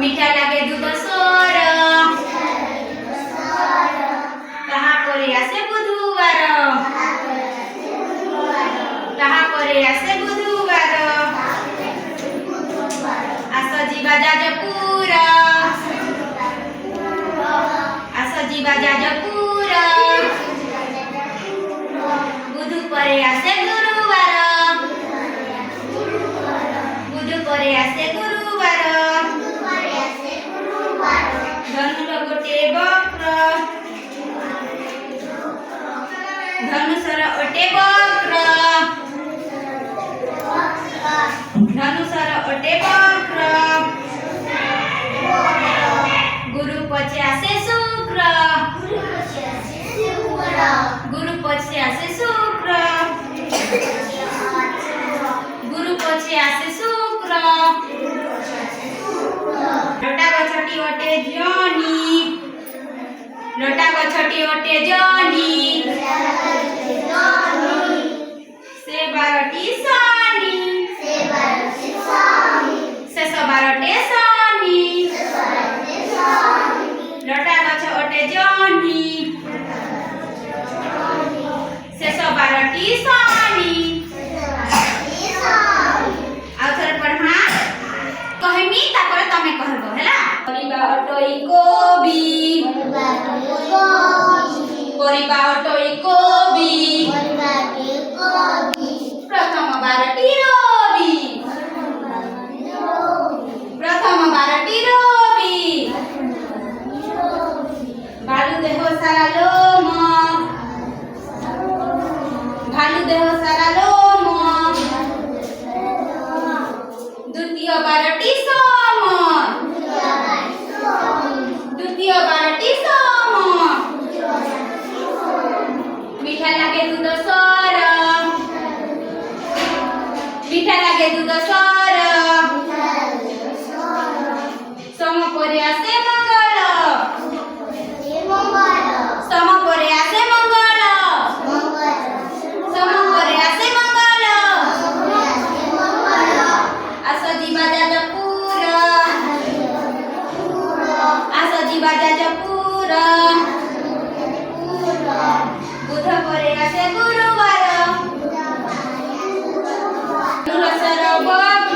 मीठा लागे दूध सोर ताहा करे आसे बुधवार ताहा करे आसे बुधवार आस जीवा जाजपुर आस जीवा जाजपुर बुधु परे आसे गुरुवार बुधु परे आसे गुरुवार धनुर गोटे वक्र धनुषर ओटे वक्र धनुषर ओटे वक्र गुरु पछे आसे शुक्र गुरु पछे आसे शुक्र गुरु पछे आसे शुक्र लोटा गछटी ओटे जनी लोटा गछटी ओटे जनी से बारटी सानी शेष बारटे सानी लोटा गछ ओटे जनी शेष बारटी सानी आउथर पढ़ा कहमी तापर तमे कहबो हैला परिबा अटोई कोबी परिबा अटोई कोबी प्रथम बारटी रवि प्रथम बारटी रवि भालू देह सारा लोम भालू देह सारा लोम द्वितीय बारटी सोम द्वितीय बारटी सोम मीठा लागे दूध सोर मीठा लागे दूध सोर सोम परे आसे मंगल सोम परे आसे मंगल सोम परे आसे मंगल आस जीवा जाजपुर आस जीवा जाजपुर बुध परे आसे गुरुवार धनुषर वक्र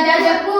गजकू